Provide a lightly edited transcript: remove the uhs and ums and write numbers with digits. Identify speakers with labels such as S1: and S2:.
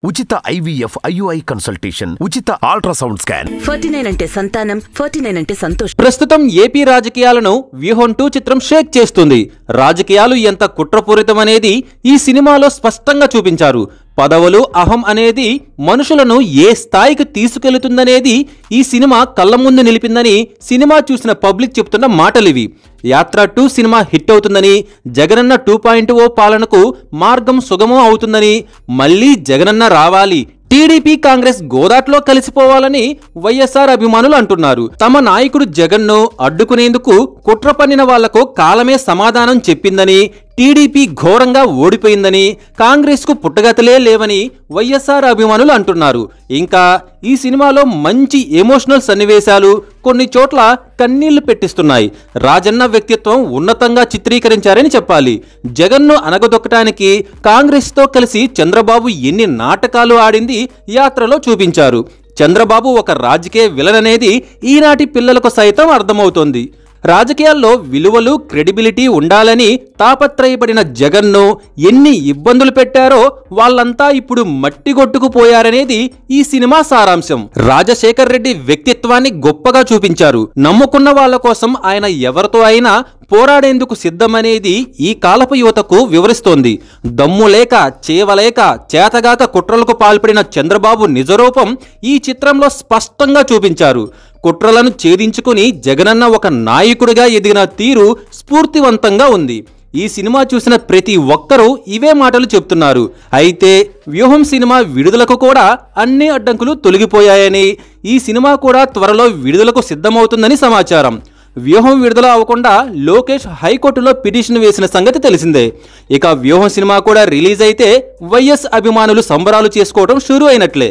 S1: ఉచిత IVF IUI consultation, ఉచిత ultrasound scan.
S2: 49 అంటే సంతానం, 49 అంటే సంతోషం.
S3: ప్రస్తుతం ఏపీ రాజకీయాలను వ్యూహం 2 చిత్రం షేక్ చేస్తుంది. రాజకీయాలు ఎంత కుట్రపూరితమనేది ఈ సినిమాలో స్పష్టంగా చూపించారు. పదవులు, అహం అనేది మనుషులను ఏ స్థాయికి తీసుకెళ్తుందనేది ఈ సినిమా కళ్ళ ముందు నిలిపిందని సినిమా చూసిన పబ్లిక్ చెప్తున్న మాటలివి. యాత్ర 2 సినిమా హిట్ అవుతుందని, జగనన్న 2.0 పాలనకు మార్గం సుగమం అవుతుందని, మళ్లీ జగనన్న రావాలి, టీడీపీ కాంగ్రెస్ గోదాట్లో కలిసిపోవాలని వైఎస్ఆర్ అభిమానులు అంటున్నారు. తమ నాయకుడు జగన్ను అడ్డుకునేందుకు కుట్ర పన్నిన వాళ్లకు కాలమే సమాధానం చెప్పిందని, టీడీపీ ఘోరంగా ఓడిపోయిందని, కాంగ్రెస్ కు పుట్టగతలే లేవని వైఎస్ఆర్ అభిమానులు అంటున్నారు. ఇంకా ఈ సినిమాలో మంచి ఎమోషనల్ సన్నివేశాలు కొన్ని చోట్ల కన్నీళ్లు పెట్టిస్తున్నాయి. రాజన్న వ్యక్తిత్వం ఉన్నతంగా చిత్రీకరించారని చెప్పాలి. జగన్ను అనగదొక్కటానికి కాంగ్రెస్ తో కలిసి చంద్రబాబు ఎన్ని నాటకాలు ఆడింది యాత్రలో చూపించారు. చంద్రబాబు ఒక రాజకీయ విలన్ అనేది ఈనాటి పిల్లలకు సైతం అర్థమవుతోంది. రాజకీయాల్లో విలువలు, క్రెడిబిలిటీ ఉండాలని తాపత్రయపడిన జగన్ను ఎన్ని ఇబ్బందులు పెట్టారో వాళ్ళంతా ఇప్పుడు మట్టిగొట్టుకుపోయారనేది ఈ సినిమా సారాంశం. రాజశేఖర్ రెడ్డి వ్యక్తిత్వాన్ని గొప్పగా చూపించారు. నమ్ముకున్న వాళ్ల కోసం ఆయన ఎవరితో అయినా పోరాడేందుకు సిద్ధమనేది ఈ కాలపు యువతకు వివరిస్తోంది. దమ్ము లేక, చేవలేక, చేతగాక కుట్రలకు పాల్పడిన చంద్రబాబు నిజరూపం ఈ చిత్రంలో స్పష్టంగా చూపించారు. కుట్రలను ఛేదించుకుని జగనన్న ఒక నాయకుడిగా ఎదిగిన తీరు స్ఫూర్తివంతంగా ఉంది. ఈ సినిమా చూసిన ప్రతి ఒక్కరూ ఇవే మాటలు చెప్తున్నారు. అయితే వ్యూహం సినిమా విడుదలకు కూడా అన్ని అడ్డంకులు తొలగిపోయాయని, ఈ సినిమా కూడా త్వరలో విడుదలకు సిద్ధమవుతుందని సమాచారం. వ్యూహం విడుదల అవ్వకుండా లోకేష్ హైకోర్టులో పిటిషన్ వేసిన సంగతి తెలిసిందే. ఇక వ్యూహం సినిమా కూడా రిలీజ్ అయితే వైఎస్ అభిమానులు సంబరాలు చేసుకోవడం షురూ అయినట్లే.